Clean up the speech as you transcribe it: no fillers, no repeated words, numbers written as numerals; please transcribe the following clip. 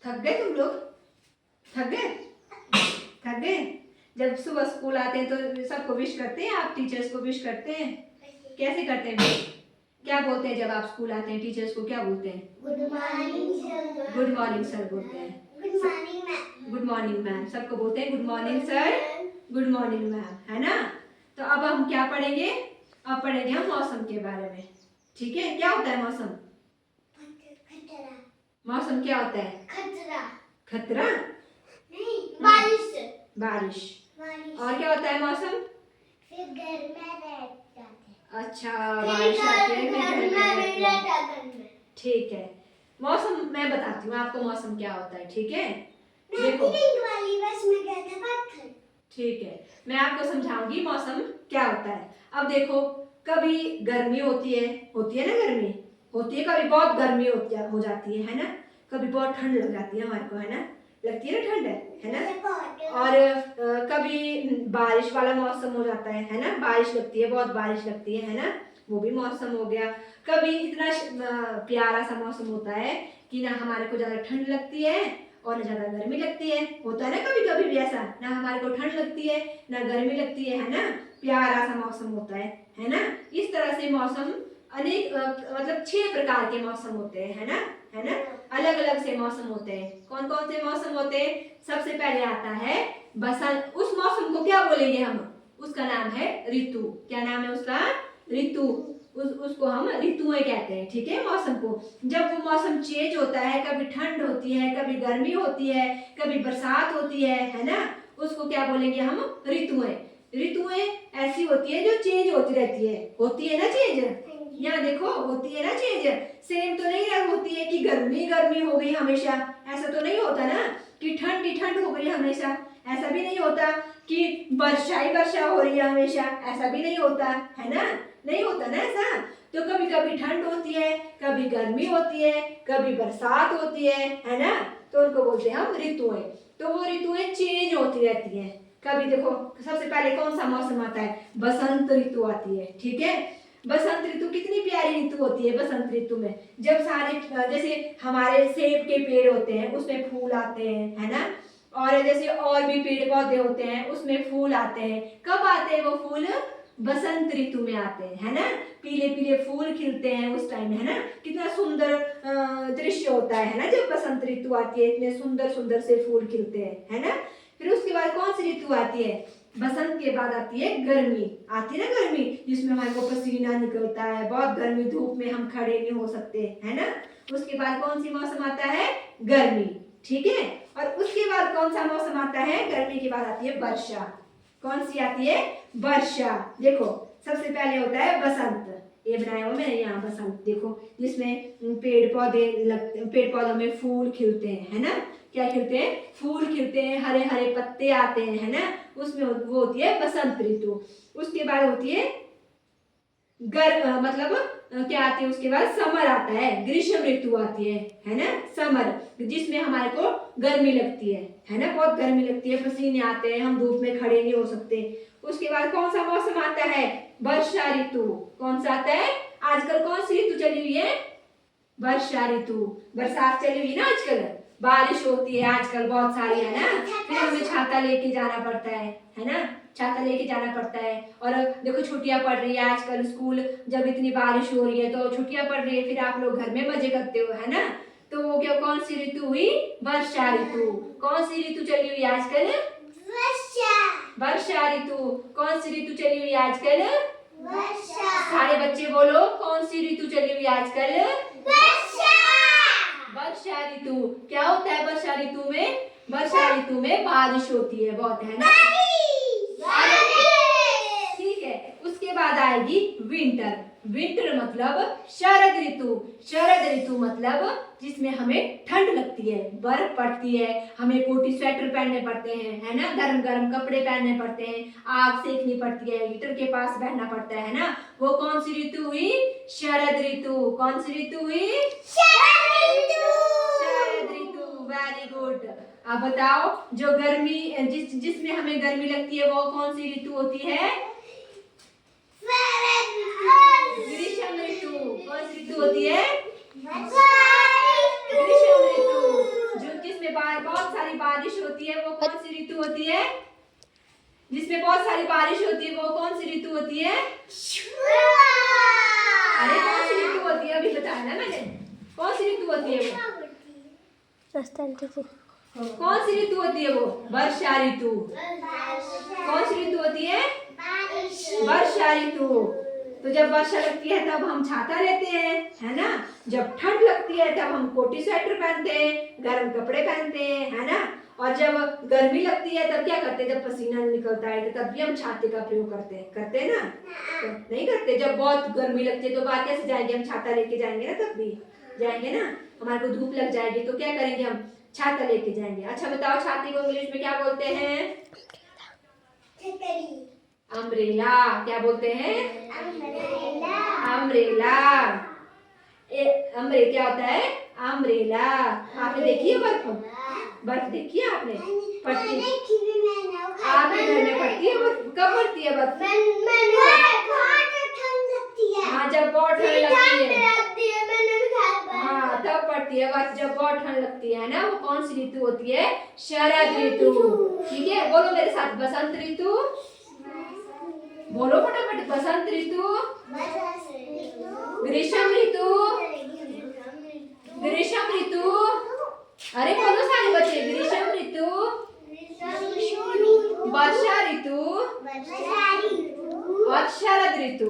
थक गए तुम लोग? थक गए? थक गए? जब सुबह स्कूल आते हैं तो सबको विश करते हैं, आप टीचर्स को विश करते हैं? कैसे करते हैं? क्या बोलते हैं जब आप स्कूल आते हैं? टीचर्स को क्या बोलते हैं? Good morning sir. Good morning sir बोलते हैं। Good morning ma'am. Good morning ma'am, सबको बोलते हैं good morning sir, good morning ma'am, है ना? तो अब हम क्या पढ़ेंगे? अब पढ़ेंगे हम मौसम के बारे में। ठीक है, क्या होता है मौसम? खतरा। मौसम क्या होता है? खतरा। खतरा नहीं, बारिश। बारिश। बारिश। और क्या होता है मौसम? फिर घर में रह जाते हैं। अच्छा, बारिश आती है, फिर घर में रहते हैं। ठीक है, मौसम मैं बताती हूँ आपको मौसम क्या होता है। ठीक है, देखो वाली बस में गया था पत्थर। ठीक है, मैं आपको समझाऊंगी मौसम क्या होता है। अब देखो, कभी गर्मी होती है ना, गर्मी होती है, कभी बहुत गर्मी हो जाती है ना? कभी बहुत ठंड लग जाती है हमारे को, है ना? लगती है ना ठंड, है ना? और कभी बारिश वाला मौसम हो जाता है ना? बारिश लगती है, बहुत बारिश लगती है ना? वो भी मौसम हो गया। कभी इतना प्यारा सा मौसम होता है कि ना हमारे को ज्यादा ठंड लगती है और ना ज्यादा गर्मी लगती है। होता है ना कभी कभी भी ऐसा, ना हमारे को ठंड लगती है ना गर्मी लगती है ना? प्यारा सा मौसम होता है ना? इस तरह से मौसम अनेक मतलब 6 प्रकार के मौसम होते हैं, है ना? अलग अलग से मौसम होते हैं। कौन कौन से मौसम होते हैं? सबसे पहले आता है बसंत। उस मौसम को क्या बोलेंगे हम? उसका नाम है ऋतु। क्या नाम है उसका? ऋतु। उसको हम ऋतुएं कहते हैं। ठीक है, मौसम को जब वो मौसम चेंज होता है, कभी ठंड होती है, कभी गर्मी होती है, कभी बरसात होती है ना? उसको क्या बोलेंगे हम? ऋतुएं। ऋतुएं ऐसी होती है जो चेंज होती रहती है। होती है ना चेंज? यहाँ देखो, होती है ना चेंज। सेम तो नहीं होती है कि गर्मी गर्मी हो गई हमेशा, ऐसा तो नहीं होता ना? कि ठंड ही ठंड हो गई हमेशा, ऐसा भी नहीं होता। कि वर्षा ही वर्षा हो रही है हमेशा, ऐसा भी नहीं होता, है ना? नहीं होता ना ऐसा। तो कभी कभी ठंड होती है, कभी गर्मी होती है, कभी बरसात होती है ना? तो उनको बोलते हैं हम ऋतुएं। तो वो ऋतुएं चेंज होती रहती हैं। कभी देखो, सबसे पहले कौन सा मौसम आता है? बसंत ऋतु आती है। ठीक है, बसंत ऋतु कितनी प्यारी ऋतु होती है। बसंत ऋतु में जब सारे जैसे हमारे सेब के पेड़ होते हैं उसमें फूल आते हैं, है ना? और जैसे और भी पेड़ पौधे होते हैं उसमें फूल आते हैं। कब आते हैं वो फूल? बसंत ऋतु में आते हैं, है ना? पीले पीले फूल खिलते हैं उस टाइम, है ना? कितना सुंदर दृश्य होता है ना? जब बसंत ऋतु आती है इतने सुंदर सुंदर से फूल खिलते हैं, है ना? फिर उसके बाद कौन सी ऋतु आती है? बसंत के बाद आती है गर्मी। आती है ना गर्मी, जिसमें हमारे को पसीना निकलता है, बहुत गर्मी, धूप में हम खड़े नहीं हो सकते, है ना? उसके बाद कौन सी मौसम आता है? गर्मी। ठीक है, और उसके बाद कौन सा मौसम आता है? गर्मी के बाद आती है वर्षा। कौन सी आती है? वर्षा। देखो, सबसे पहले होता है बसंत। ये बनाया हुआ मैंने यहाँ बसंत, देखो, जिसमें पेड़ पौधों में फूल खिलते हैं, है ना? क्या खिलते हैं? फूल खिलते हैं, हरे हरे पत्ते आते हैं, है ना? उसमें वो होती है बसंत ऋतु। उसके बाद होती है मतलब क्या आती है उसके बाद? समर आता है, ग्रीष्म ऋतु आती है ना? समर, जिसमें हमारे को गर्मी लगती है ना? बहुत गर्मी लगती है, पसीने आते हैं, हम धूप में खड़े नहीं हो सकते। उसके बाद कौन सा मौसम आता है? वर्षा ऋतु। कौन सा आता है? आजकल कौन सी ऋतु चली हुई है? वर्षा ऋतु। बरसात चली हुई ना आजकल, बारिश होती है आजकल बहुत सारी, है ना? फिर हमें छाता लेके जाना पड़ता है ना? छाता लेके जाना पड़ता है। और देखो, छुट्टियां पड़ रही है आजकल, स्कूल जब इतनी बारिश हो रही है तो छुट्टियां पड़ रही है, फिर आप लोग घर में मजे करते हो, है ना? तो वो क्या, कौन सी ऋतु हुई? वर्षा ऋतु। कौन सी ऋतु चली हुई आजकल? वर्षा ऋतु। कौन सी ऋतु चली हुई आजकल? वर्षा। सारे बच्चे बोलो, कौन सी ऋतु चली हुई आजकल? वर्षा ऋतु। क्या होता है वर्षा ऋतु में? वर्षा ऋतु में बारिश होती है बहुत, है ना? ठीक है, उसके बाद आएगी विंटर। विंटर मतलब शरद ऋतु। शरद ऋतु मतलब जिसमें हमें ठंड लगती है, बर्फ पड़ती है, हमें कोटी स्वेटर पहनने पड़ते हैं, है ना? गर्म गर्म कपड़े पहनने पड़ते हैं, आग सेकनी पड़ती है, हीटर के पास बैठना पड़ता है ना? वो कौन सी ऋतु हुई? शरद ऋतु। कौन सी ऋतु हुई? शरद ऋतु। Very good. अब बताओ, जो गर्मी जिसमें हमें गर्मी लगती है वो कौन सी ऋतु होती है? ग्रीष्म ऋतु। कौन सी ऋतु होती है? ग्रीष्म ऋतु। जो बारिश होती है वो कौन सी ऋतु होती है? जिसमें बहुत सारी बारिश होती है वो कौन सी ऋतु होती है? अरे कौन सी ऋतु होती है? अभी बताया ना मैंने, कौन सी ऋतु होती है वो? कौन सी ऋतु होती है वो? वर्षा ऋतु। कौन सी ऋतु होती है? वर्षा ऋतु। तो जब वर्षा लगती है तब हम छाता लेते हैं, है ना। जब ठंड लगती है तब हम कोटी स्वेटर पहनते हैं, गर्म कपड़े पहनते हैं, है ना। और जब गर्मी लगती है तब क्या करते हैं? जब पसीना निकलता है तो तब भी हम छाते का प्रयोग करते हैं ना। तो नहीं करते? जब बहुत गर्मी लगती है तो बाहर कैसे जाएंगे? हम छाता लेके जाएंगे ना, तब भी जाएंगे ना। हमारे को धूप लग जाएगी तो क्या करेंगे? हम छाता लेके जाएंगे। अच्छा बताओ, छाते को इंग्लिश में क्या बोलते हैं? अम्ब्रेला। क्या बोलते हैं? अम्ब्रेला। अम्ब्रेला क्या होता है? अम्ब्रेला। आपने देखी है बर्फ? बर्फ देखी है आपने? पड़ती आपके घर में पड़ती है बर्फ? कब पड़ती है बर्फ? हाँ, जब बहुत ठंड लगती है। हाँ, तब पड़ती है बर्फ, जब बहुत ठंड लगती है ना। वो कौन सी ऋतु होती है? शरद ऋतु। ठीक है, बोलो मेरे साथ, बसंत ऋतु। बोलो फटाफट, बसंत ऋतु, ग्रीष्म ऋतु, ग्रीष्म ऋतु। अरे बोलो सारे बच्चे, ग्रीष्म ऋतु, वर्षा ऋतु और शरद ऋतु।